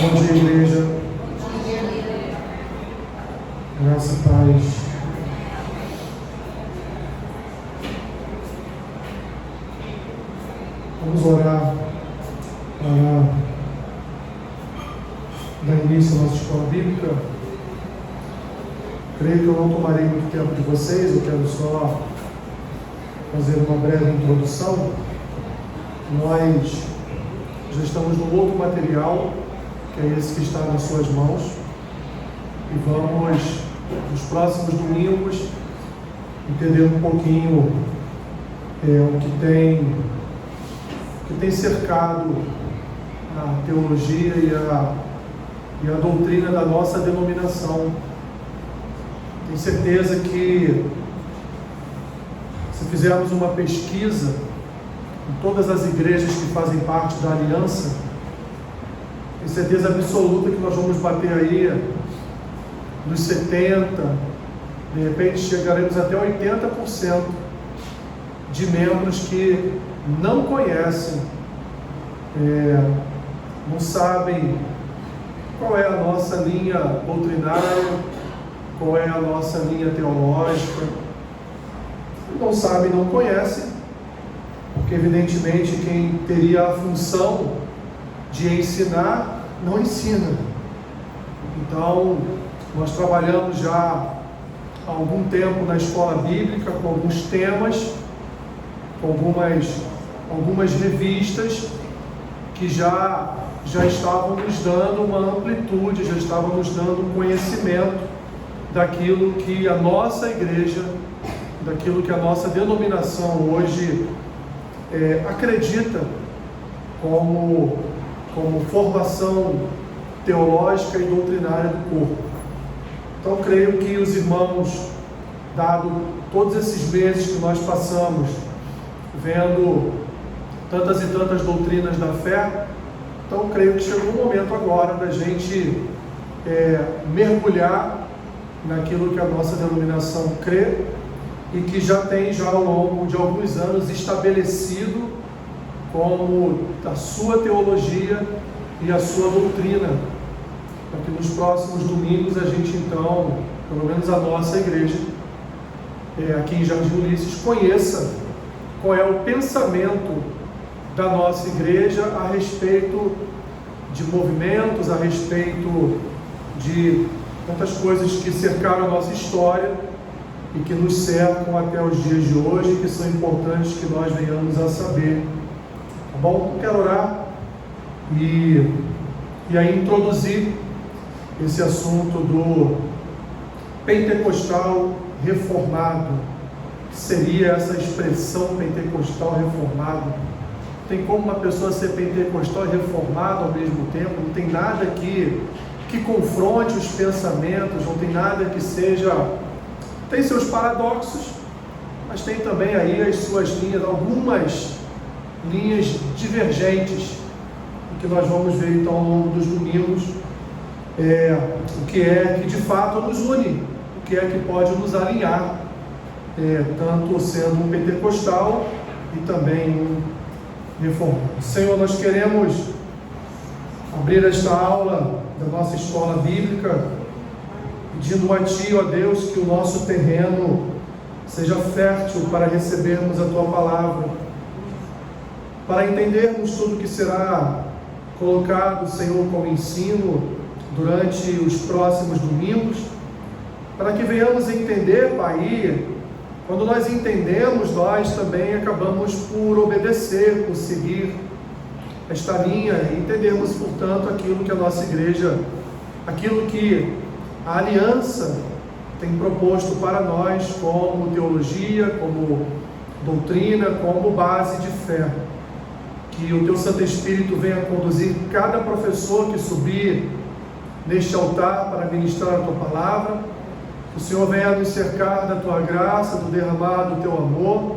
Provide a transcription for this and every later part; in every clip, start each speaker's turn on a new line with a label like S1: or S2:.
S1: Bom dia, igreja. Graça e paz. Vamos orar para dar início à nossa escola bíblica. Creio que eu não tomarei muito tempo de vocês, eu quero só fazer uma breve introdução. Nós já estamos no outro material, que é esse que está nas suas mãos, e vamos, nos próximos domingos, entender um pouquinho o que tem cercado a teologia e a doutrina da nossa denominação. Tenho certeza que, se fizermos uma pesquisa em todas as igrejas que fazem parte da aliança, tenho certeza absoluta que nós vamos bater aí nos 70%, de repente chegaremos até 80% de membros que não conhecem, não sabem qual é a nossa linha doutrinária, qual é a nossa linha teológica. Não sabem, não conhecem, porque evidentemente quem teria a função de ensinar, não ensina. Então, nós trabalhamos já há algum tempo na escola bíblica com alguns temas, com algumas revistas que já estavam nos dando uma amplitude, já estavam nos dando um conhecimento daquilo que a nossa igreja, daquilo que a nossa denominação hoje acredita como formação teológica e doutrinária do corpo. Então, creio que os irmãos, dado todos esses meses que nós passamos vendo tantas e tantas doutrinas da fé, então creio que chegou o momento agora da gente mergulhar naquilo que a nossa denominação crê e que já tem ao longo de alguns anos estabelecido como a sua teologia e a sua doutrina, para que nos próximos domingos a gente então, pelo menos a nossa igreja, aqui em Jardim Ulisses, conheça qual é o pensamento da nossa igreja a respeito de movimentos, a respeito de tantas coisas que cercaram a nossa história e que nos cercam até os dias de hoje, que são importantes que nós venhamos a saber. Tá bom? Eu quero orar e aí introduzir esse assunto do pentecostal reformado. O que seria essa expressão pentecostal reformado? Tem como uma pessoa ser pentecostal e reformada ao mesmo tempo? Não tem nada que confronte os pensamentos, não tem nada que seja... Tem seus paradoxos, mas tem também aí as suas linhas, algumas linhas divergentes, que nós vamos ver então ao longo dos domingos, o que é que de fato nos une, o que é que pode nos alinhar, tanto sendo um pentecostal e também um reformado. Senhor, nós queremos abrir esta aula da nossa escola bíblica, pedindo a Ti, ó Deus, que o nosso terreno seja fértil para recebermos a Tua palavra, para entendermos tudo que será colocado, Senhor, como ensino durante os próximos domingos, para que venhamos entender, Pai, quando nós entendemos, nós também acabamos por obedecer, por seguir esta linha e entendermos, portanto, aquilo que a nossa igreja, aquilo que a aliança tem proposto para nós como teologia, como doutrina, como base de fé. Que o Teu Santo Espírito venha conduzir cada professor que subir neste altar para ministrar a Tua palavra. Que o Senhor venha nos cercar da Tua graça, do derramar do Teu amor.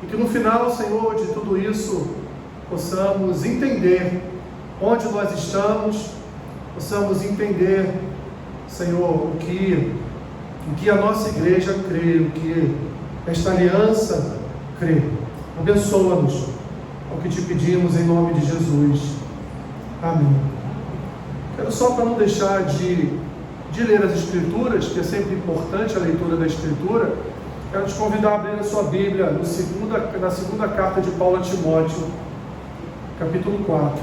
S1: E que no final, Senhor, de tudo isso, possamos entender onde nós estamos, possamos entender, Senhor, o que a nossa igreja crê, o que esta aliança crê. Abençoa-nos, é o que te pedimos em nome de Jesus. Amém. só para não deixar de ler as Escrituras, que é sempre importante a leitura da Escritura, quero te convidar a abrir a sua Bíblia na segunda carta de Paulo a Timóteo, capítulo 4.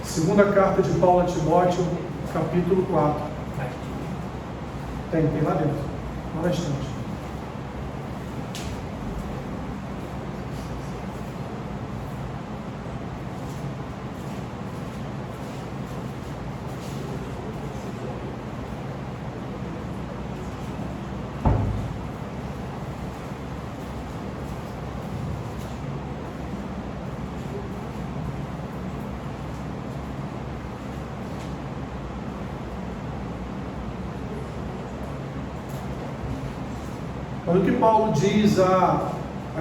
S1: Segunda carta de Paulo a Timóteo, capítulo 4. Tem lá dentro, lá na estante. Olha o que Paulo diz a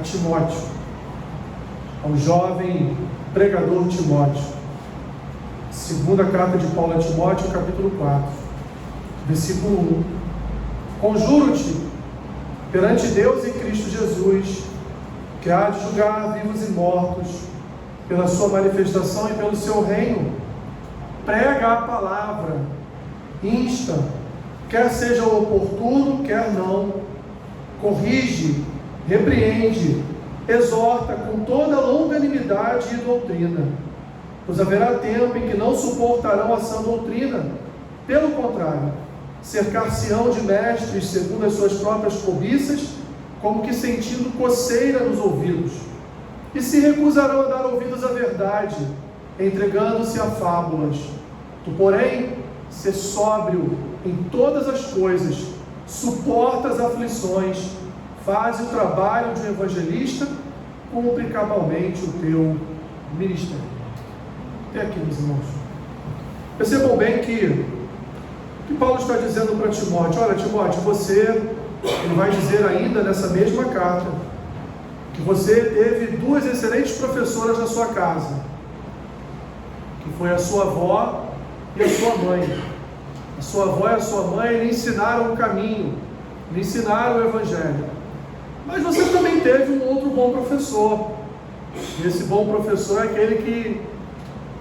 S1: Timóteo, ao jovem pregador Timóteo. Segunda carta de Paulo a Timóteo, capítulo 4, versículo 1. Conjuro-te, perante Deus e Cristo Jesus, que há de julgar vivos e mortos, pela sua manifestação e pelo seu reino, prega a palavra, insta, quer seja oportuno, quer não, corrige, repreende, exorta com toda longanimidade e doutrina, pois haverá tempo em que não suportarão a sã doutrina. Pelo contrário, cercar-se-ão de mestres segundo as suas próprias cobiças, como que sentindo coceira nos ouvidos, e se recusarão a dar ouvidos à verdade, entregando-se a fábulas. Tu, porém, sê sóbrio em todas as coisas, suporta as aflições, faz o trabalho de um evangelista, cumpre cabalmente o teu ministério. Até aqui, meus irmãos. Percebam bem que Paulo está dizendo para Timóteo: olha, Timóteo, ele vai dizer ainda nessa mesma carta, que você teve duas excelentes professoras na sua casa, que foi a sua avó e a sua mãe. A sua avó e a sua mãe lhe ensinaram o caminho, lhe ensinaram o Evangelho. Mas você também teve um outro bom professor. E esse bom professor é aquele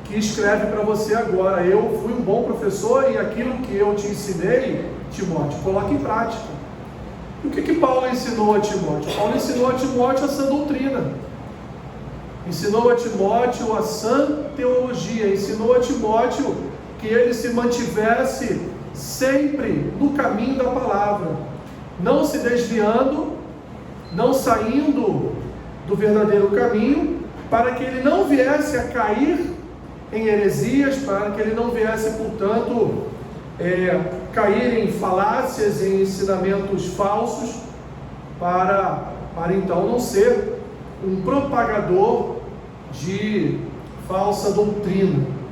S1: que escreve para você agora: eu fui um bom professor e aquilo que eu te ensinei, Timóteo, coloque em prática. E o que Paulo ensinou a Timóteo? Paulo ensinou a Timóteo a sã doutrina, ensinou a Timóteo a sã teologia, ensinou a Timóteo que ele se mantivesse sempre no caminho da palavra, não se desviando, não saindo do verdadeiro caminho, para que ele não viesse a cair em heresias, para que ele não viesse, portanto, cair em falácias, em ensinamentos falsos, para então não ser um propagador de falsa doutrina.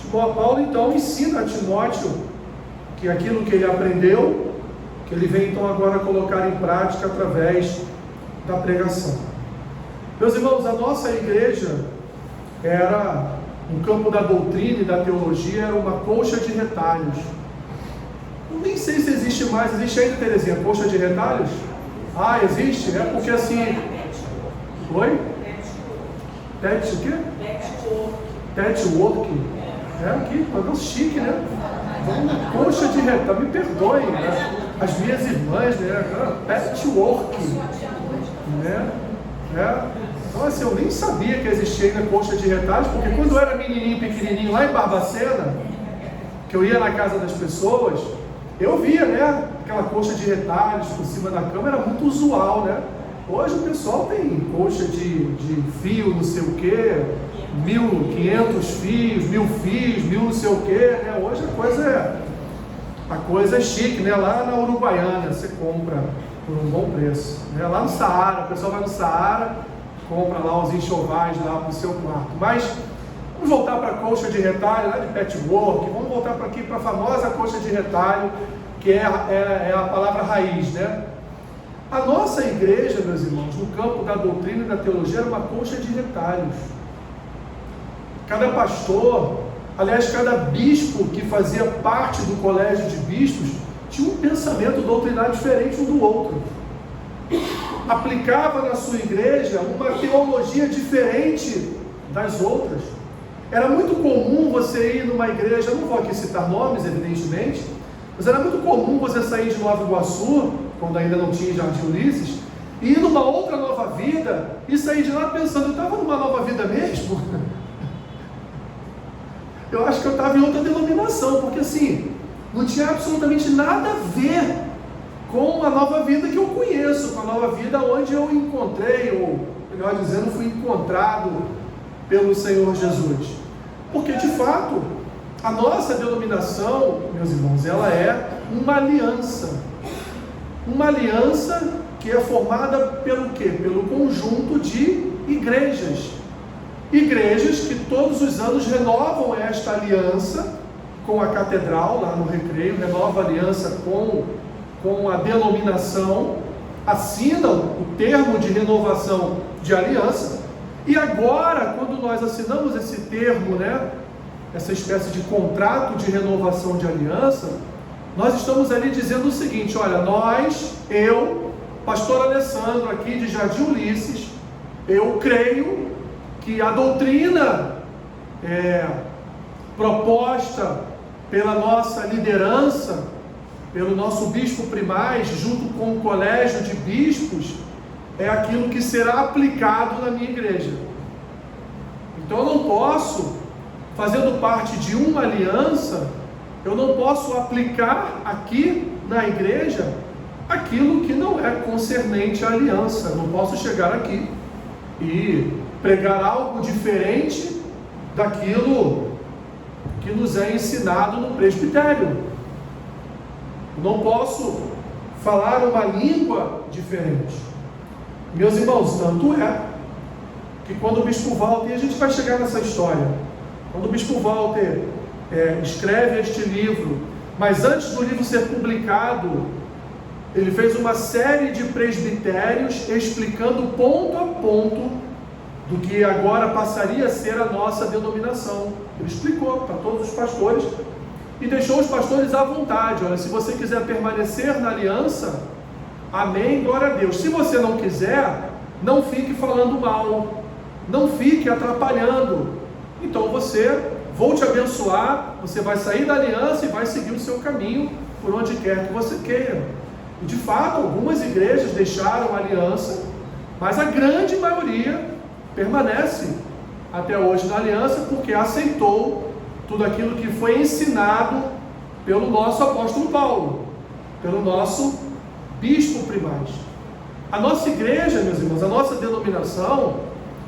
S1: Paulo então ensina a Timóteo que aquilo que ele aprendeu, que ele vem então agora colocar em prática através da pregação. Meus irmãos, a nossa igreja era, no campo da doutrina e da teologia, era uma colcha de retalhos. Eu nem sei se existe mais, existe ainda, Terezinha, colcha de retalhos? Ah, existe? É porque assim... Oi? Pet o quê? Patchwork. É aqui, pagou chique, né? Colcha de retalho, me perdoem, né? As minhas irmãs, né? Patchwork, né? Então assim, eu nem sabia que existia ainda colcha de retalhos, porque quando eu era menininho, pequenininho, lá em Barbacena, que eu ia na casa das pessoas, eu via, né? Aquela colcha de retalhos por cima da cama, era muito usual, né? Hoje o pessoal tem colcha de fio, não sei o quê, 1.500 fios, 1.000 fios, 1.000 não sei o quê, né? Hoje a coisa é chique, né? Lá na Uruguaiana você compra por um bom preço, né? Lá no Saara, o pessoal vai no Saara, compra lá os enxovais lá para o seu quarto. Mas vamos voltar para a colcha de retalho, lá de patchwork, vamos voltar para aqui para a famosa colcha de retalho, que é a palavra raiz, né? A nossa igreja, meus irmãos, no campo da doutrina e da teologia, era uma colcha de retalhos. Cada pastor, aliás, cada bispo que fazia parte do colégio de bispos, tinha um pensamento doutrinário diferente um do outro. Aplicava na sua igreja uma teologia diferente das outras. Era muito comum você ir numa igreja, não vou aqui citar nomes, evidentemente, mas era muito comum você sair de Nova Iguaçu, quando ainda não tinha Jardim Ulisses, e ir numa outra nova vida, e sair de lá pensando, eu estava numa nova vida mesmo? Eu acho que eu estava em outra denominação, porque assim, não tinha absolutamente nada a ver com a nova vida que eu conheço, com a nova vida onde eu encontrei, ou melhor dizendo, fui encontrado pelo Senhor Jesus. Porque de fato, a nossa denominação, meus irmãos, ela é uma aliança que é formada pelo quê? Pelo conjunto de igrejas que todos os anos renovam esta aliança com a catedral lá no Recreio, renova a aliança com a denominação, assinam o termo de renovação de aliança. E agora, quando nós assinamos esse termo, essa espécie de contrato de renovação de aliança, nós estamos ali dizendo o seguinte: olha, eu, pastor Alessandro, aqui de Jardim Ulisses, eu creio que a doutrina proposta pela nossa liderança, pelo nosso bispo primaz, junto com o colégio de bispos, é aquilo que será aplicado na minha igreja. Então eu não posso, fazendo parte de uma aliança, eu não posso aplicar aqui na igreja aquilo que não é concernente à aliança. Eu não posso chegar aqui e pregar algo diferente daquilo que nos é ensinado no presbitério. Eu não posso falar uma língua diferente. Meus irmãos, tanto é que quando o Bispo Walter, e a gente vai chegar nessa história, quando o Bispo Walter escreve este livro, mas antes do livro ser publicado, ele fez uma série de presbitérios explicando ponto a ponto do que agora passaria a ser a nossa denominação. Ele explicou para todos os pastores e deixou os pastores à vontade. Olha, se você quiser permanecer na aliança, amém, glória a Deus. Se você não quiser, não fique falando mal, não fique atrapalhando. Então vou te abençoar, você vai sair da aliança e vai seguir o seu caminho por onde quer que você queira. E de fato, algumas igrejas deixaram a aliança, mas a grande maioria permanece até hoje na aliança, porque aceitou tudo aquilo que foi ensinado pelo nosso apóstolo Paulo, pelo nosso bispo primaz. A nossa igreja, meus irmãos, a nossa denominação,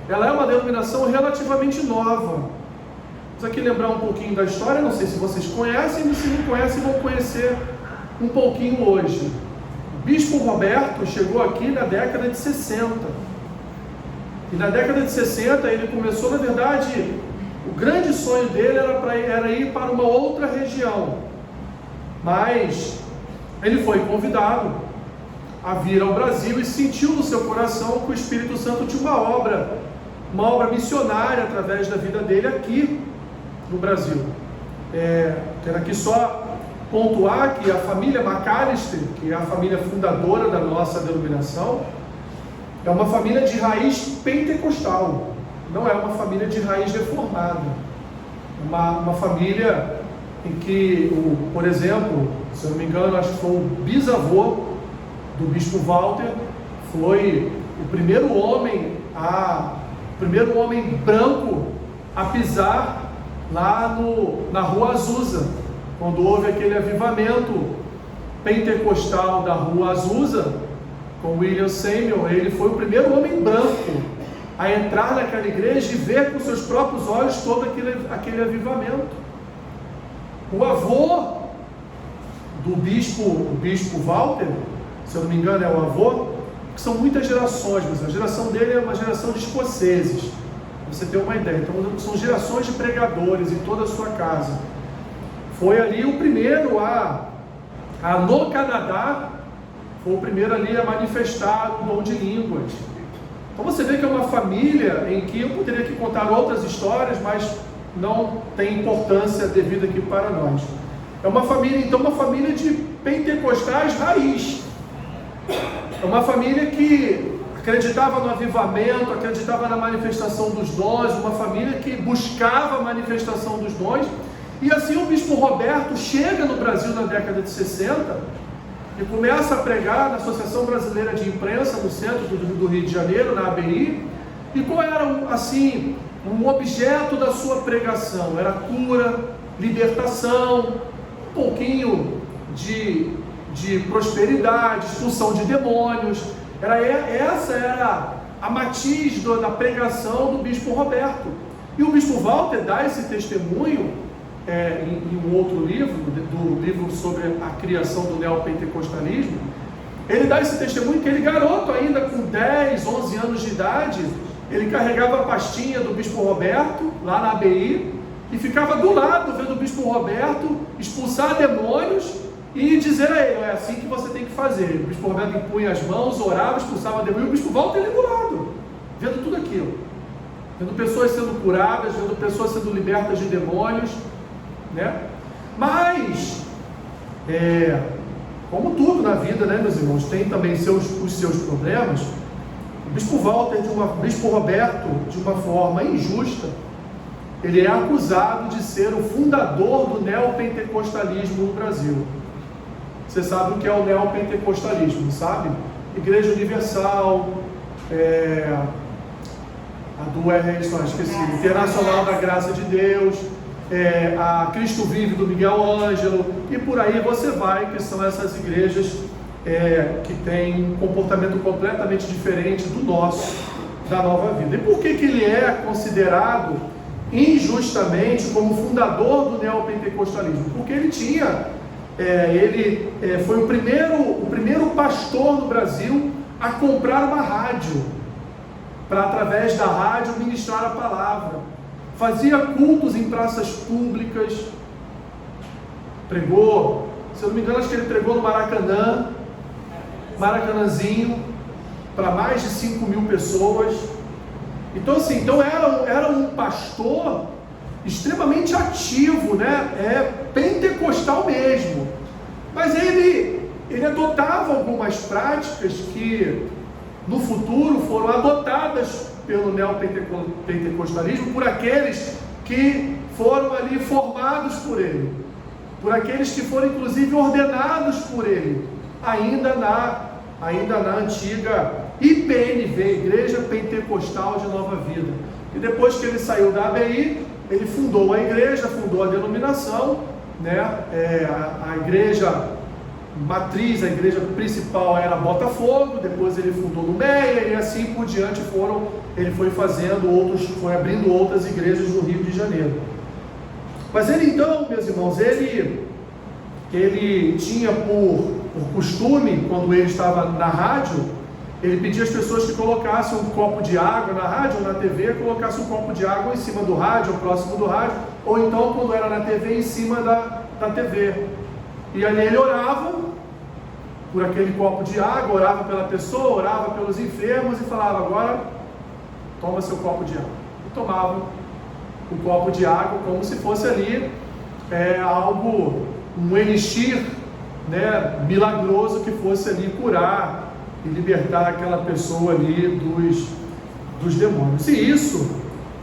S1: ela é uma denominação relativamente nova. Vamos aqui lembrar um pouquinho da história, não sei se vocês conhecem, mas se não conhecem, vão conhecer um pouquinho hoje. O bispo Roberto chegou aqui na década de 60. E na década de 60 ele começou, na verdade, o grande sonho dele era ir para uma outra região. Mas ele foi convidado a vir ao Brasil e sentiu no seu coração que o Espírito Santo tinha uma obra missionária através da vida dele aqui no Brasil. Quero aqui só pontuar que a família McAllister, que é a família fundadora da nossa denominação, é uma família de raiz pentecostal, não é uma família de raiz reformada. Uma família em que, por exemplo, se eu não me engano, acho que foi o bisavô do bispo Walter, foi o primeiro homem branco a pisar lá na Rua Azusa, quando houve aquele avivamento pentecostal da Rua Azusa, com William Samuel. Ele foi o primeiro homem branco a entrar naquela igreja e ver com seus próprios olhos todo aquele avivamento. O avô do bispo Walter, se eu não me engano é o avô, que são muitas gerações, mas a geração dele é uma geração de escoceses, para você ter uma ideia. Então são gerações de pregadores em toda a sua casa. Foi ali o primeiro no Canadá, foi o primeiro ali a manifestar o dom de línguas. Então você vê que é uma família em que eu poderia aqui contar outras histórias, mas não tem importância devida aqui para nós. É uma família, então, uma família de pentecostais raiz. É uma família que acreditava no avivamento, acreditava na manifestação dos dons, uma família que buscava a manifestação dos dons. E assim o bispo Roberto chega no Brasil na década de 60 e começa a pregar na Associação Brasileira de Imprensa, no centro do Rio de Janeiro, na ABI. E qual era, assim, um objeto da sua pregação? Era cura, libertação, um pouquinho de prosperidade, expulsão de demônios. Essa era a matiz da pregação do bispo Roberto. E o bispo Walter dá esse testemunho em um outro livro, do livro sobre a criação do neopentecostalismo. Ele dá esse testemunho que ele, garoto ainda, com 10, 11 anos de idade, ele carregava a pastinha do bispo Roberto, lá na ABI, e ficava do lado, vendo o bispo Roberto expulsar demônios e dizer a ele: é assim que você tem que fazer. O bispo Roberto impunha as mãos, orava, expulsava demônios, e o bispo Walter ali do lado, vendo tudo aquilo, vendo pessoas sendo curadas, vendo pessoas sendo libertas de demônios, né? Mas, como tudo na vida, né, meus irmãos, tem também os seus problemas. O bispo Walter, bispo Roberto, de uma forma injusta, ele é acusado de ser o fundador do neopentecostalismo no Brasil. Você sabe o que é o neopentecostalismo, sabe? Igreja Universal, a do Internacional da Graça de Deus, a Cristo Vive do Miguel Ângelo, e por aí você vai, que são essas igrejas que têm um comportamento completamente diferente do nosso, da Nova Vida. E por que ele é considerado injustamente como fundador do neopentecostalismo? Porque ele foi o primeiro pastor no Brasil a comprar uma rádio, para através da rádio ministrar a palavra. Fazia cultos em praças públicas, pregou, se eu não me engano, acho que ele pregou no Maracanãzinho, para mais de 5.000 pessoas. Então assim, era um pastor extremamente ativo, né? Pentecostal mesmo. Mas ele adotava algumas práticas que no futuro foram adotadas pelo neopentecostalismo, por aqueles que foram ali formados por ele, por aqueles que foram inclusive ordenados por ele, ainda na antiga IPNV, Igreja Pentecostal de Nova Vida. E depois que ele saiu da ABI, ele fundou a igreja, fundou a denominação, né? A igreja matriz, a igreja principal era Botafogo, depois ele fundou no Meia, e assim por diante ele foi foi abrindo outras igrejas no Rio de Janeiro. Mas ele então, meus irmãos, ele tinha por costume, quando ele estava na rádio, ele pedia às pessoas que colocassem um copo de água na rádio ou na TV, colocassem um copo de água em cima do rádio, ou próximo do rádio, ou então, quando era na TV, em cima da TV. E ali ele orava por aquele copo de água, orava pela pessoa, orava pelos enfermos e falava: agora toma seu copo de água. E tomava o copo de água como se fosse ali um elixir, né, milagroso, que fosse ali curar e libertar aquela pessoa ali dos demônios. E isso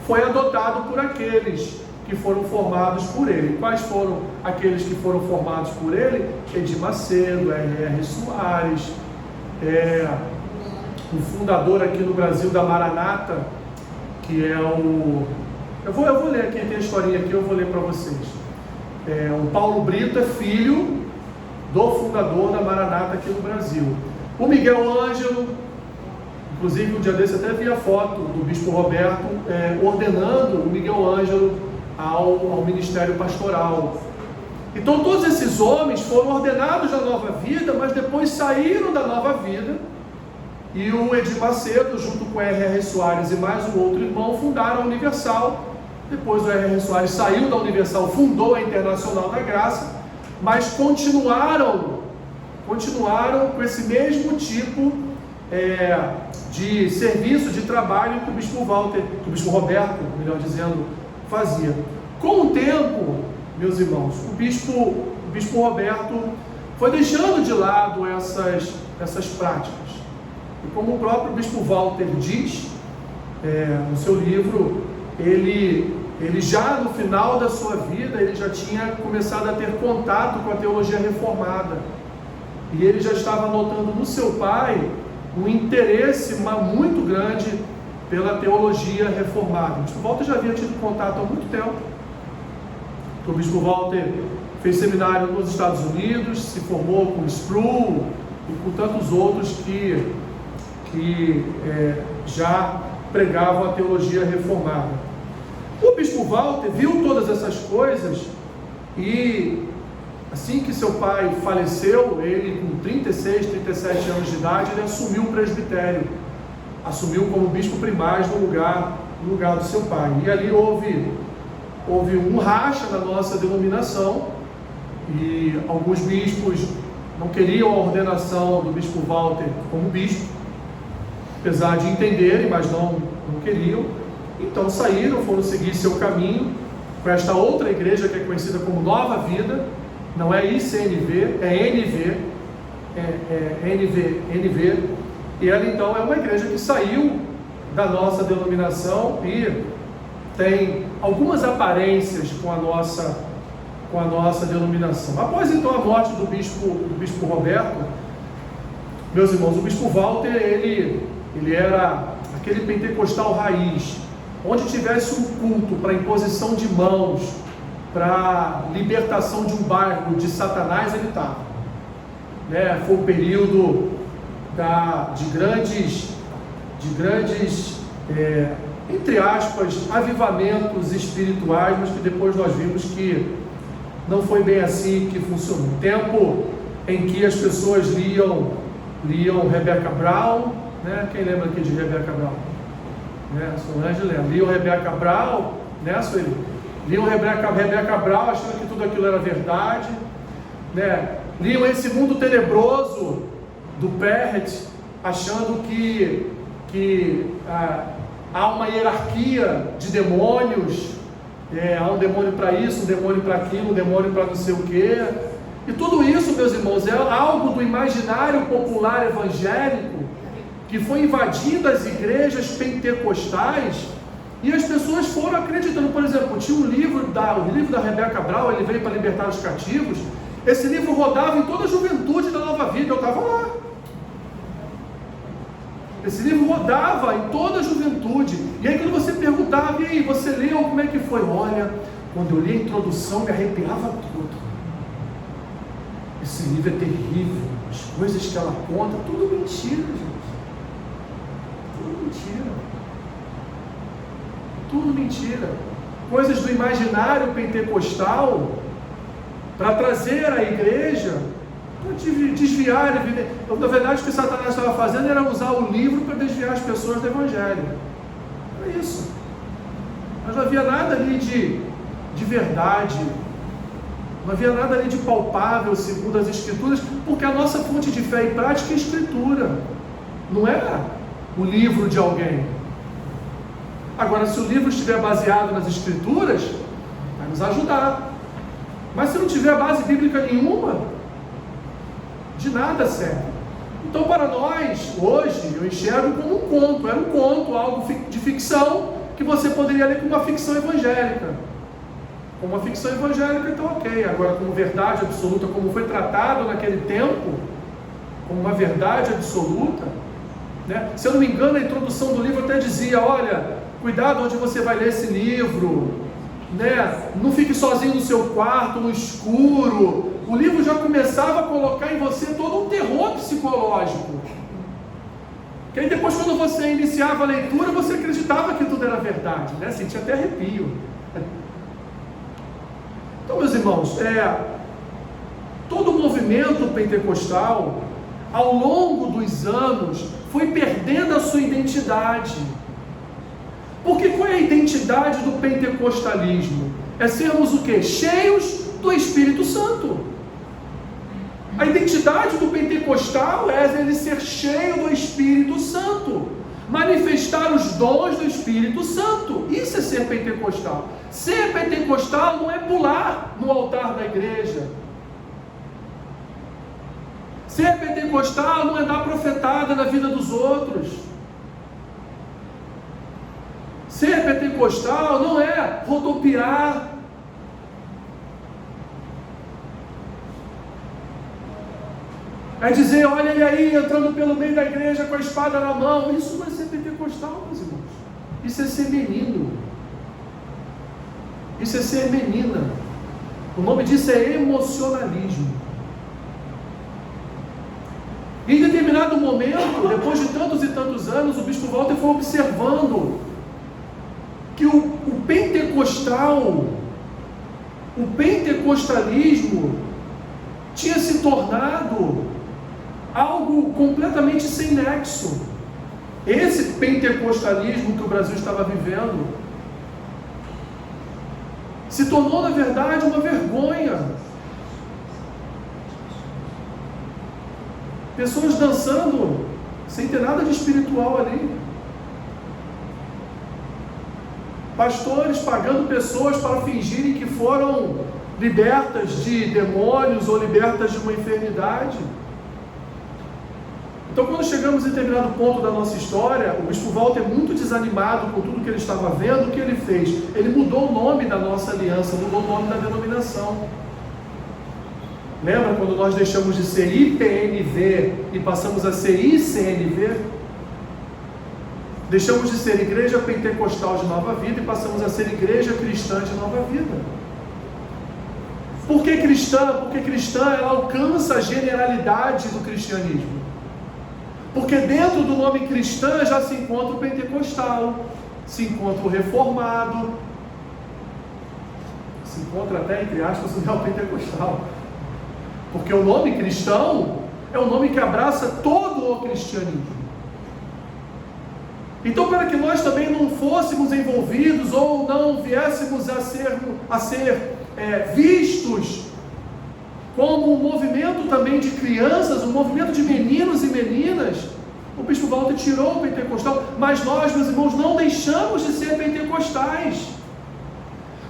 S1: foi adotado por aqueles que foram formados por ele. Quais foram aqueles que foram formados por ele? Edir Macedo, R.R. Soares, o fundador aqui no Brasil da Maranata, que é eu vou ler aqui, tem a historinha aqui, eu vou ler para vocês. O Paulo Brito é filho do fundador da Maranata aqui no Brasil. O Miguel Ângelo, inclusive um dia desse até vi a foto do bispo Roberto ordenando o Miguel Ângelo ao ministério pastoral. Então todos esses homens foram ordenados da Nova Vida, mas depois saíram da Nova Vida, e o Edir Macedo, junto com o R.R. Soares e mais um outro irmão, fundaram a Universal. Depois o R.R. Soares saiu da Universal, fundou a Internacional da Graça, mas continuaram com esse mesmo tipo de serviço, de trabalho que o bispo Roberto, melhor dizendo, fazia. Com o tempo, meus irmãos, o bispo Roberto foi deixando de lado essas práticas. E como o próprio Bispo Walter diz, no seu livro, ele já no final da sua vida, ele já tinha começado a ter contato com a teologia reformada. E ele já estava notando no seu pai um interesse muito grande pela teologia reformada. O Bispo Walter já havia tido contato há muito tempo. O Bispo Walter fez seminário nos Estados Unidos, se formou com Sproul e com tantos outros que já pregavam a teologia reformada. O Bispo Walter viu todas essas coisas e, assim que seu pai faleceu, ele com 36, 37 anos de idade, ele assumiu o presbitério, assumiu como bispo primaz no lugar do seu pai. E ali houve um racha na nossa denominação, e alguns bispos não queriam a ordenação do Bispo Walter como bispo, apesar de entenderem, mas não queriam. Então saíram, foram seguir seu caminho com esta outra igreja que é conhecida como Nova Vida. Não é ICNV, é NV. E ela então é uma igreja que saiu da nossa denominação e tem algumas aparências com a nossa denominação. Após então a morte do bispo Roberto, meus irmãos, o Bispo Walter, ele era aquele pentecostal raiz, onde tivesse um culto para imposição de mãos, para libertação de um bairro de Satanás, ele estava. Foi um período de grandes, entre aspas, avivamentos espirituais, mas que depois nós vimos que não foi bem assim que funcionou. Tempo em que as pessoas liam Rebecca Brown, Quem lembra aqui de Rebecca Brown? Solange lembra. Liam Rebecca Brown, Sueli? Liam Rebecca Brown achando que tudo aquilo era verdade, Liam Esse Mundo Tenebroso do Perret, achando que há uma hierarquia de demônios, há um demônio para isso, um demônio para aquilo, um demônio para não sei o quê. E tudo isso, meus irmãos, é algo do imaginário popular evangélico que foi invadindo as igrejas pentecostais, e as pessoas foram acreditando. Por exemplo, tinha o livro da Rebecca Brown, ele veio para libertar os cativos. Esse livro rodava em toda a juventude da Nova Vida, eu estava lá. Esse livro rodava em toda a juventude. E aí quando você perguntava, e aí, você leu, como é que foi? Olha, quando eu li a introdução, me arrepiava tudo. Esse livro é terrível, as coisas que ela conta, tudo mentira, gente. Tudo mentira. Tudo mentira. Coisas do imaginário pentecostal para trazer a igreja, para desviar. Na verdade, o que Satanás estava fazendo era usar o livro para desviar as pessoas do evangelho. É isso. Mas não havia nada ali de verdade, não havia nada ali de palpável segundo as Escrituras, porque a nossa fonte de fé e prática é a Escritura, não é o livro de alguém. Agora, se o livro estiver baseado nas Escrituras, vai nos ajudar. Mas se não tiver base bíblica nenhuma, de nada serve. Então, para nós, hoje, eu enxergo como um conto. Era um conto, algo de ficção, que você poderia ler como uma ficção evangélica. Como uma ficção evangélica, então ok. Agora, como verdade absoluta, como foi tratado naquele tempo, como uma verdade absoluta, Se eu não me engano, a introdução do livro até dizia, olha, cuidado onde você vai ler esse livro, não fique sozinho no seu quarto, no escuro. O livro já começava a colocar em você todo um terror psicológico, que aí depois, quando você iniciava a leitura, você acreditava que tudo era verdade, sentia até arrepio. Então, meus irmãos, todo o movimento pentecostal, ao longo dos anos, foi perdendo a sua identidade. Porque qual é a identidade do pentecostalismo? É sermos o quê? Cheios do Espírito Santo. A identidade do pentecostal é ele ser cheio do Espírito Santo, manifestar os dons do Espírito Santo. Isso é ser pentecostal. Ser pentecostal não é pular no altar da igreja. Ser pentecostal não é dar profetada na vida dos outros. Ser pentecostal não é rodopiar. É dizer, olha ele aí, entrando pelo meio da igreja com a espada na mão. Isso não é ser pentecostal, meus irmãos. Isso é ser menino. Isso é ser menina. O nome disso é emocionalismo. Em determinado momento, depois de tantos e tantos anos, o bispo Walter foi observando que o pentecostalismo tinha se tornado algo completamente sem nexo. Esse pentecostalismo que o Brasil estava vivendo se tornou, na verdade, uma vergonha. Pessoas dançando sem ter nada de espiritual ali. Pastores pagando pessoas para fingirem que foram libertas de demônios ou libertas de uma enfermidade. Então, quando chegamos em determinado ponto da nossa história, o bispo Walter, muito desanimado com tudo que ele estava vendo, o que ele fez? Ele mudou o nome da nossa aliança, mudou o nome da denominação. Lembra quando nós deixamos de ser IPNV e passamos a ser ICNV? Deixamos de ser Igreja Pentecostal de Nova Vida e passamos a ser Igreja Cristã de Nova Vida. Por que cristã? Porque cristã, ela alcança a generalidade do cristianismo. Porque dentro do nome cristã já se encontra o pentecostal, se encontra o reformado, se encontra até, entre aspas, o neopentecostal. Porque o nome cristão é um nome que abraça todo o cristianismo. Então, para que nós também não fôssemos envolvidos ou não viéssemos a ser vistos como um movimento também de crianças, um movimento de meninos e meninas, o bispo Walter tirou o pentecostal, mas nós, meus irmãos, não deixamos de ser pentecostais,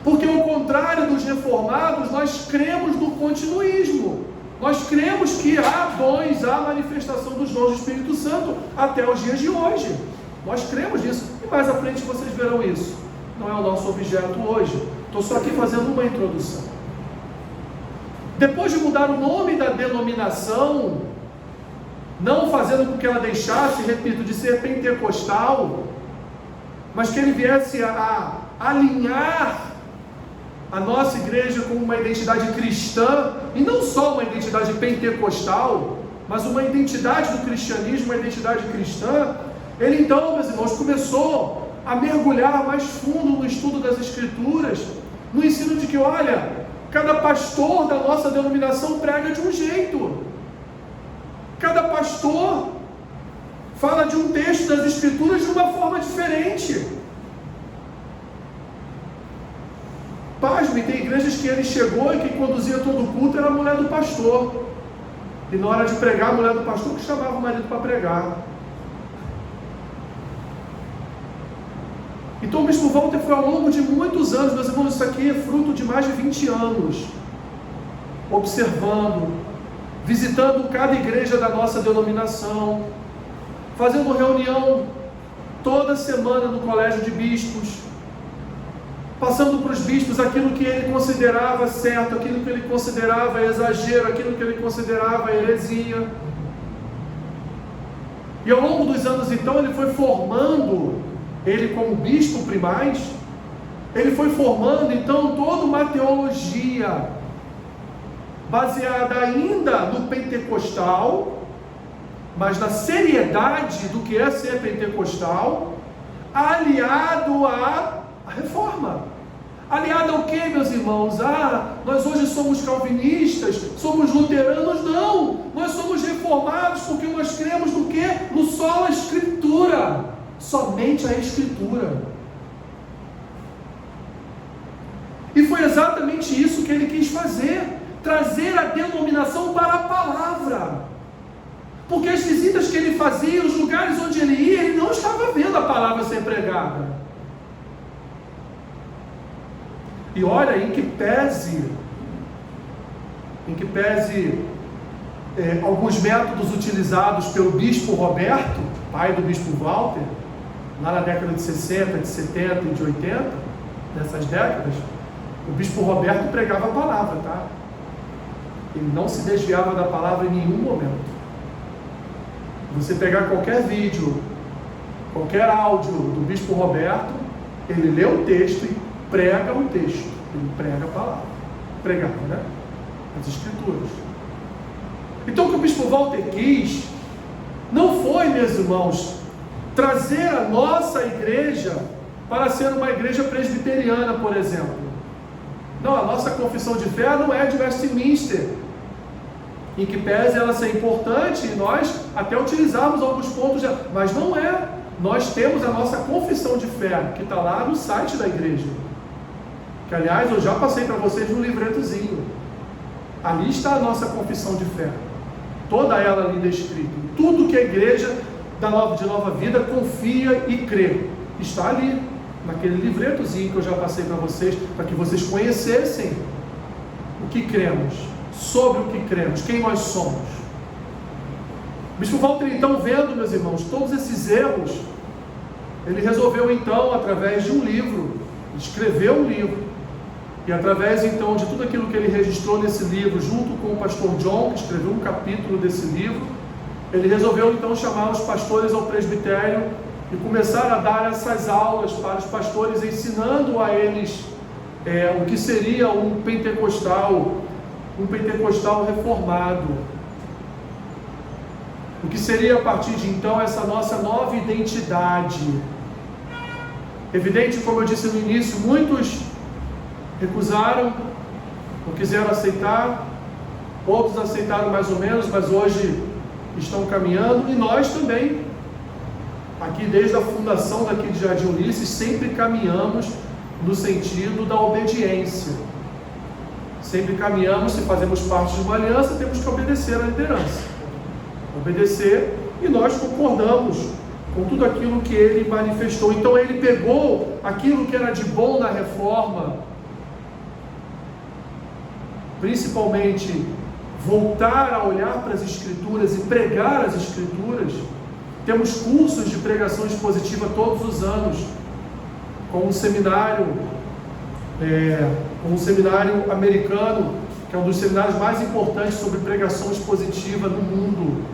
S1: porque ao contrário dos reformados, nós cremos no continuismo, nós cremos que há dons, há manifestação dos dons do Espírito Santo até os dias de hoje, nós cremos nisso, e mais à frente vocês verão isso, não é o nosso objeto hoje, estou só aqui fazendo uma introdução. Depois de mudar o nome da denominação, não fazendo com que ela deixasse, repito, de ser pentecostal, mas que ele viesse a alinhar a nossa igreja com uma identidade cristã, e não só uma identidade pentecostal, mas uma identidade do cristianismo, uma identidade cristã, ele então, meus irmãos, começou a mergulhar mais fundo no estudo das Escrituras, no ensino de que, olha, cada pastor da nossa denominação prega de um jeito. Cada pastor fala de um texto das Escrituras de uma forma diferente. Pasme, tem igrejas que ele chegou e que conduzia todo o culto era a mulher do pastor. E na hora de pregar, a mulher do pastor que chamava o marido para pregar. Então o bispo Walter foi ao longo de muitos anos, meus irmãos, isso aqui é fruto de mais de 20 anos, observando, visitando cada igreja da nossa denominação, fazendo reunião toda semana no colégio de bispos, passando para os bispos aquilo que ele considerava certo, aquilo que ele considerava exagero, aquilo que ele considerava heresia. E ao longo dos anos então ele foi formando, ele como bispo primaz, ele foi formando então toda uma teologia baseada ainda no pentecostal, mas na seriedade do que é ser pentecostal, aliado à reforma. Aliado ao que, meus irmãos? Nós hoje somos calvinistas, somos luteranos? Não, nós somos reformados porque nós cremos no que? No sola Escritura. Somente a Escritura. E foi exatamente isso que ele quis fazer, trazer a denominação para a palavra, porque as visitas que ele fazia, os lugares onde ele ia, ele não estava vendo a palavra ser pregada. E olha, em que pese alguns métodos utilizados pelo bispo Roberto, pai do bispo Walter, lá na década de 60, de 70 e de 80, nessas décadas, o bispo Roberto pregava a palavra, tá? Ele não se desviava da palavra em nenhum momento. Você pegar qualquer vídeo, qualquer áudio do bispo Roberto, ele lê o texto e prega o texto. Ele prega a palavra. Pregava, né? As escrituras. Então o que o bispo Walter quis não foi, meus irmãos, trazer a nossa igreja para ser uma igreja presbiteriana, por exemplo. Não, a nossa confissão de fé não é de Westminster, em que pese ela ser importante, e nós até utilizamos alguns pontos, mas não é. Nós temos a nossa confissão de fé, que está lá no site da igreja, que aliás eu já passei para vocês no livretozinho. Ali está a nossa confissão de fé, toda ela ali descrita. Tudo que a igreja de Nova Vida confia e crê está ali, naquele livretozinho que eu já passei para vocês, para que vocês conhecessem o que cremos, sobre o que cremos, quem nós somos. O bispo Walter, então, vendo, meus irmãos, todos esses erros, ele resolveu, então, através de um livro, escreveu um livro, e através, então, de tudo aquilo que ele registrou nesse livro, junto com o pastor John, que escreveu um capítulo desse livro, ele resolveu, então, chamar os pastores ao presbitério e começar a dar essas aulas para os pastores, ensinando a eles o que seria um pentecostal reformado. O que seria a partir de então essa nossa nova identidade. Evidente, como eu disse no início, muitos recusaram, não quiseram aceitar, outros aceitaram mais ou menos, mas hoje estão caminhando, e nós também, aqui desde a fundação daqui de Jardim Ulisses, sempre caminhamos no sentido da obediência. Sempre caminhamos, se fazemos parte de uma aliança, temos que obedecer à liderança. Obedecer, e nós concordamos com tudo aquilo que ele manifestou. Então ele pegou aquilo que era de bom na reforma, principalmente voltar a olhar para as Escrituras e pregar as Escrituras. Temos cursos de pregação expositiva todos os anos, com um seminário americano, que é um dos seminários mais importantes sobre pregação expositiva no mundo.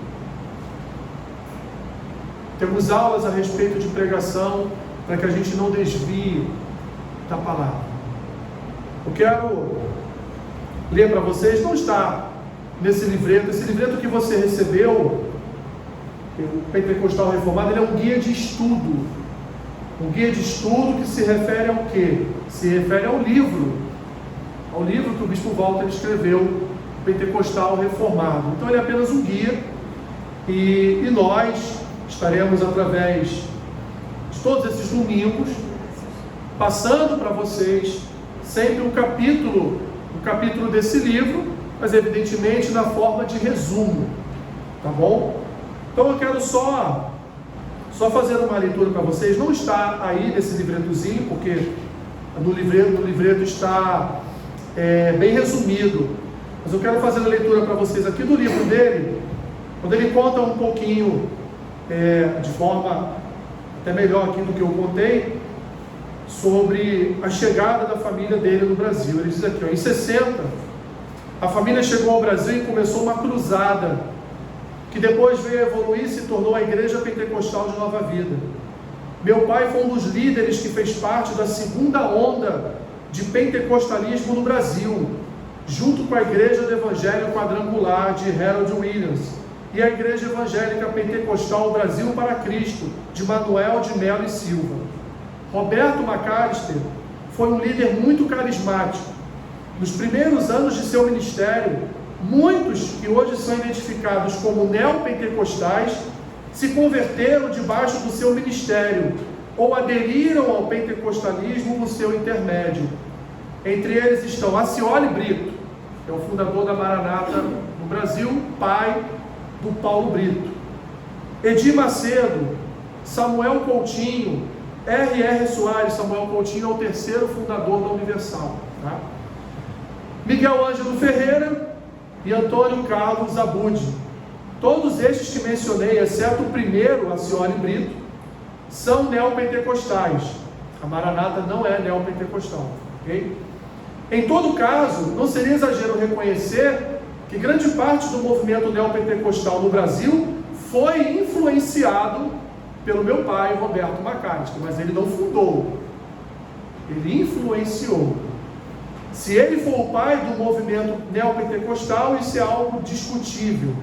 S1: Temos aulas a respeito de pregação, para que a gente não desvie da palavra. Eu quero ler para vocês, não está nesse livreto, esse livreto que você recebeu, o Pentecostal Reformado, ele é um guia de estudo. Um guia de estudo que se refere ao quê? Se refere ao livro que o bispo Walter escreveu, Pentecostal Reformado. Então ele é apenas um guia, e nós estaremos, através de todos esses domingos, passando para vocês sempre um capítulo desse livro, mas evidentemente na forma de resumo, tá bom? Então eu quero só fazer uma leitura para vocês. Não está aí nesse livretozinho, porque no livreto está bem resumido, mas eu quero fazer a leitura para vocês aqui do livro dele, quando ele conta um pouquinho, de forma até melhor aqui do que eu contei, sobre a chegada da família dele no Brasil. Ele diz aqui, em 60, a família chegou ao Brasil e começou uma cruzada, que depois veio a evoluir e se tornou a Igreja Pentecostal de Nova Vida. Meu pai foi um dos líderes que fez parte da segunda onda de pentecostalismo no Brasil, junto com a Igreja do Evangelho Quadrangular de Harold Williams e a Igreja Evangélica Pentecostal Brasil para Cristo, de Manuel de Melo e Silva. Roberto McAllister foi um líder muito carismático. Nos primeiros anos de seu ministério, muitos que hoje são identificados como neopentecostais se converteram debaixo do seu ministério ou aderiram ao pentecostalismo no seu intermédio. Entre eles estão Acioli Brito, que é o fundador da Maranata no Brasil, pai do Paulo Brito, Edir Macedo, Samuel Coutinho, R.R. Soares. Samuel Coutinho é o terceiro fundador da Universal, tá? Miguel Ângelo Ferreira, e Antônio Carlos Abud. Todos estes que mencionei, exceto o primeiro, a Cioli Brito, são neopentecostais. A Maranata não é neopentecostal, ok? Em todo caso, não seria exagero reconhecer que grande parte do movimento neopentecostal no Brasil foi influenciado pelo meu pai, Roberto McAllister, mas ele não fundou, ele influenciou. Se ele for o pai do movimento neopentecostal, isso é algo discutível,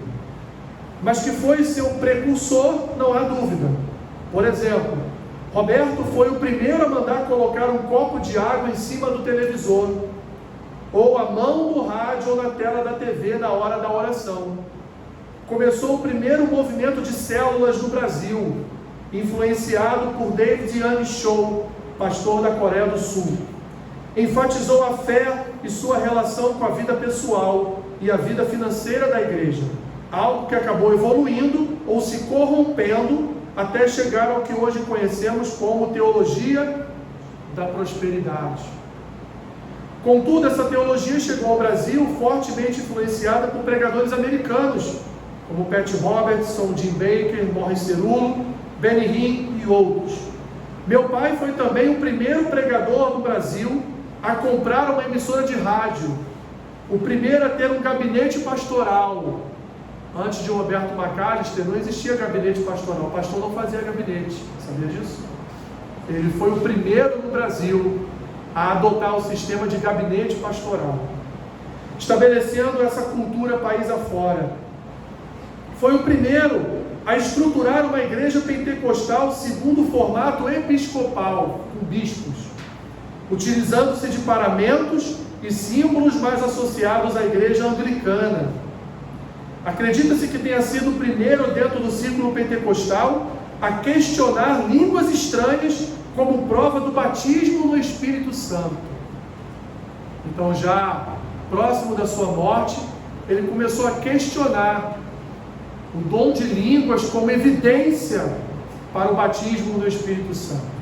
S1: mas que foi seu precursor, não há dúvida. Por exemplo, Roberto foi o primeiro a mandar colocar um copo de água em cima do televisor, ou a mão no rádio ou na tela da TV na hora da oração. Começou o primeiro movimento de células no Brasil, influenciado por David Yan Cho, pastor da Coreia do Sul. Enfatizou a fé e sua relação com a vida pessoal e a vida financeira da igreja, algo que acabou evoluindo ou se corrompendo até chegar ao que hoje conhecemos como teologia da prosperidade. Contudo, essa teologia chegou ao Brasil fortemente influenciada por pregadores americanos, como Pat Robertson, Jim Baker, Morris Cerullo, Benny Hinn e outros. Meu pai foi também o primeiro pregador do Brasil a comprar uma emissora de rádio, o primeiro a ter um gabinete pastoral. Antes de Roberto McAllister não existia gabinete pastoral, o pastor não fazia gabinete, sabia disso? Ele foi o primeiro no Brasil a adotar o sistema de gabinete pastoral, estabelecendo essa cultura país afora. Foi o primeiro a estruturar uma igreja pentecostal segundo o formato episcopal, com bispos, utilizando-se de paramentos e símbolos mais associados à igreja anglicana. Acredita-se que tenha sido o primeiro dentro do círculo pentecostal a questionar línguas estranhas como prova do batismo no Espírito Santo. Então, já próximo da sua morte, ele começou a questionar o dom de línguas como evidência para o batismo no Espírito Santo.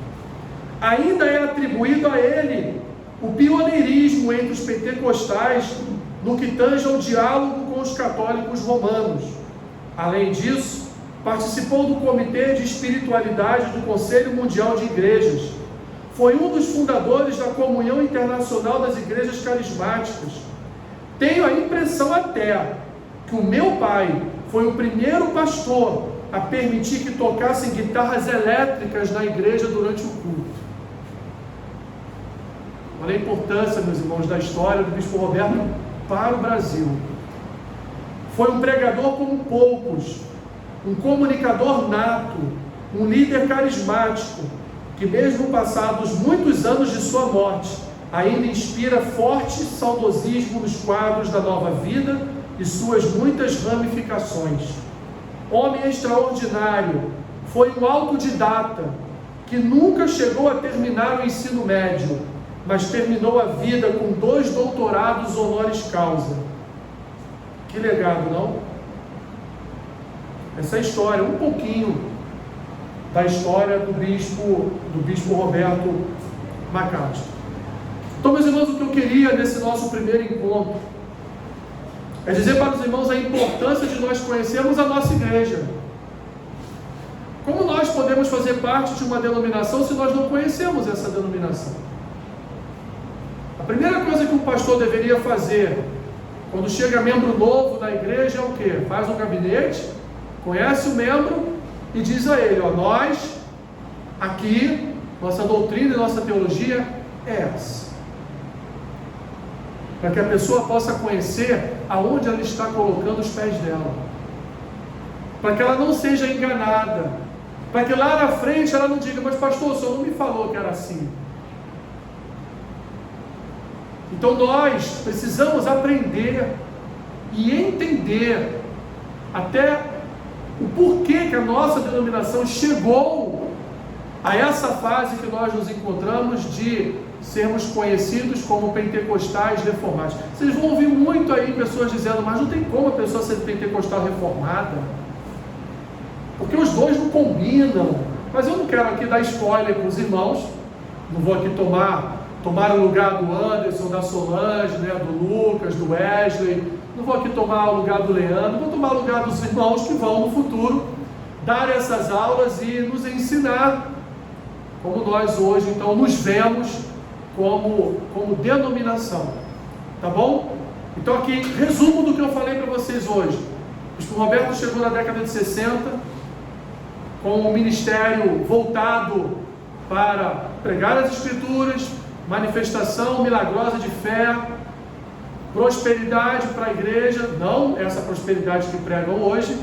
S1: Ainda é atribuído a ele o pioneirismo entre os pentecostais no que tange ao diálogo com os católicos romanos. Além disso, participou do Comitê de Espiritualidade do Conselho Mundial de Igrejas. Foi um dos fundadores da Comunhão Internacional das Igrejas Carismáticas. Tenho a impressão até que o meu pai foi o primeiro pastor a permitir que tocassem guitarras elétricas na igreja durante o culto. Olha a importância, meus irmãos, da história do bispo Roberto para o Brasil. Foi um pregador como poucos, um comunicador nato, um líder carismático, que mesmo passados muitos anos de sua morte, ainda inspira forte saudosismo nos quadros da Nova Vida e suas muitas ramificações. Homem extraordinário, foi um autodidata, que nunca chegou a terminar o ensino médio, mas terminou a vida com 2 doutorados honoris causa. Que legado, não? Essa história, um pouquinho da história do bispo Roberto McAllister. Então, meus irmãos, o que eu queria nesse nosso primeiro encontro é dizer para os irmãos a importância de nós conhecermos a nossa igreja. Como nós podemos fazer parte de uma denominação se nós não conhecemos essa denominação? A primeira coisa que um pastor deveria fazer quando chega membro novo na igreja é o quê? Faz um gabinete, conhece o membro e diz a ele: ó, nós aqui, nossa doutrina e nossa teologia é essa. Para que a pessoa possa conhecer aonde ela está colocando os pés dela, para que ela não seja enganada, para que lá na frente ela não diga: mas pastor, o senhor não me falou que era assim. Então nós precisamos aprender e entender até o porquê que a nossa denominação chegou a essa fase que nós nos encontramos de sermos conhecidos como pentecostais reformados. Vocês vão ouvir muito aí pessoas dizendo: mas não tem como a pessoa ser pentecostal reformada, porque os dois não combinam. Mas eu não quero aqui dar spoiler para os irmãos, não vou aqui tomar tomar o lugar do Anderson, da Solange, né, do Lucas, do Wesley, não vou aqui tomar o lugar do Leandro, vou tomar o lugar dos irmãos que vão no futuro dar essas aulas e nos ensinar, como nós hoje então nos vemos como denominação, tá bom? Então aqui, resumo do que eu falei para vocês hoje. O Bispo Roberto chegou na década de 60 com um ministério voltado para pregar as Escrituras, manifestação milagrosa de fé, prosperidade para a igreja, não essa prosperidade que pregam hoje,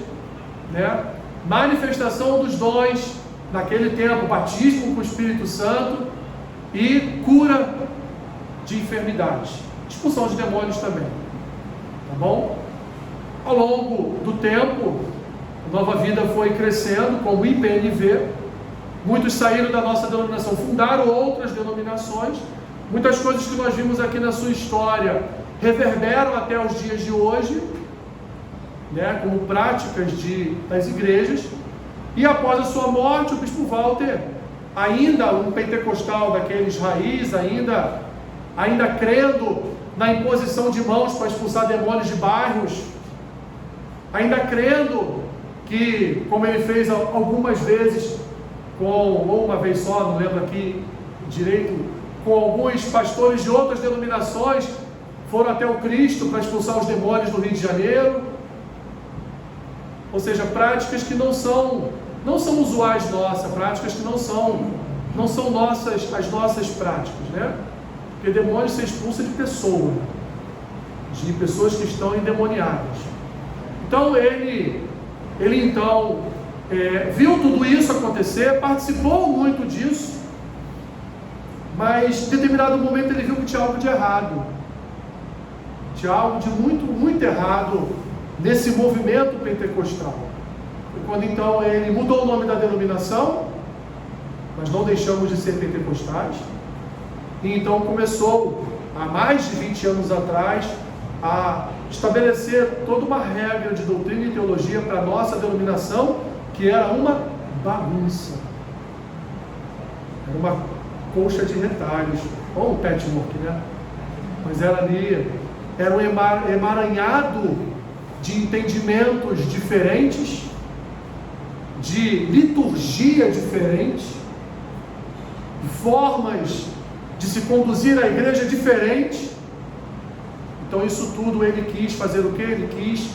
S1: né? Manifestação dos dons, naquele tempo, batismo com o Espírito Santo e cura de enfermidades, expulsão de demônios também, tá bom? Ao longo do tempo, a Nova Vida foi crescendo como IPNV, muitos saíram da nossa denominação, fundaram outras denominações, muitas coisas que nós vimos aqui na sua história reverberam até os dias de hoje, né, como práticas das igrejas. E após a sua morte, o Bispo Walter, ainda um pentecostal daqueles raiz, ainda crendo na imposição de mãos para expulsar demônios de bairros, ainda crendo que, como ele fez algumas vezes, ou uma vez só, não lembro aqui direito, com alguns pastores de outras denominações, foram até o Cristo para expulsar os demônios do Rio de Janeiro. Ou seja, práticas que não são usuais nossas, práticas que não são as nossas práticas, né? Porque demônio se expulsa de pessoas que estão endemoniadas. Então ele então viu tudo isso acontecer, participou muito disso, mas em determinado momento ele viu que tinha algo de errado, tinha algo de muito, muito errado nesse movimento pentecostal. E quando então ele mudou o nome da denominação, mas não deixamos de ser pentecostais, e então começou, há mais de 20 anos atrás, a estabelecer toda uma regra de doutrina e teologia para a nossa denominação, que era uma bagunça, era uma colcha de retalhos, ou um patchwork, né? Mas era um emaranhado de entendimentos diferentes, de liturgia diferente, de formas de se conduzir a igreja diferente. Então isso tudo ele quis fazer o quê? Ele quis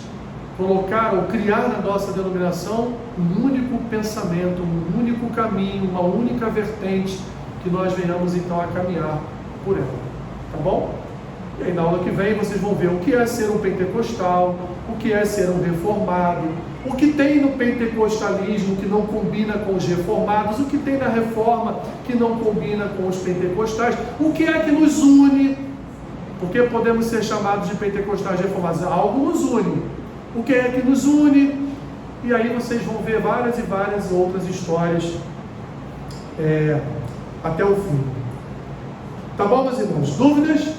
S1: colocar ou criar na nossa denominação um único pensamento, um único caminho, uma única vertente, que nós venhamos então a caminhar por ela, tá bom? E aí na aula que vem vocês vão ver o que é ser um pentecostal, o que é ser um reformado, o que tem no pentecostalismo que não combina com os reformados, o que tem na reforma que não combina com os pentecostais, o que é que nos une, porque podemos ser chamados de pentecostais reformados, algo nos une, o que é que nos une, e aí vocês vão ver várias e várias outras histórias até o fim. Tá bom, meus irmãos? Dúvidas?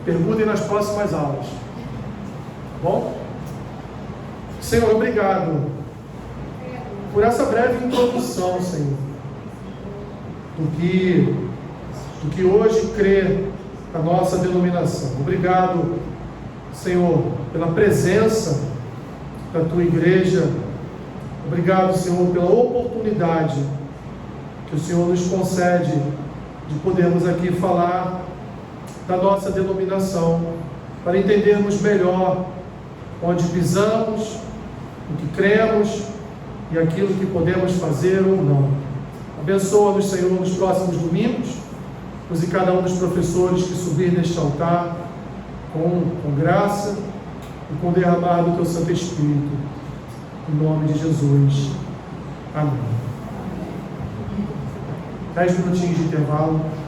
S1: Perguntem nas próximas aulas. Tá bom? Senhor, obrigado por essa breve introdução, Senhor, do que hoje crê a nossa denominação. Obrigado, Senhor, pela presença da Tua igreja. Obrigado, Senhor, pela oportunidade que o Senhor nos concede de podermos aqui falar da nossa denominação, para entendermos melhor onde pisamos, o que cremos e aquilo que podemos fazer ou não. Abençoa-nos, Senhor, nos próximos domingos, use cada um dos professores que subir neste altar com graça e com derramar do Teu Santo Espírito, em nome de Jesus. Amém. 10 minutinhos de intervalo.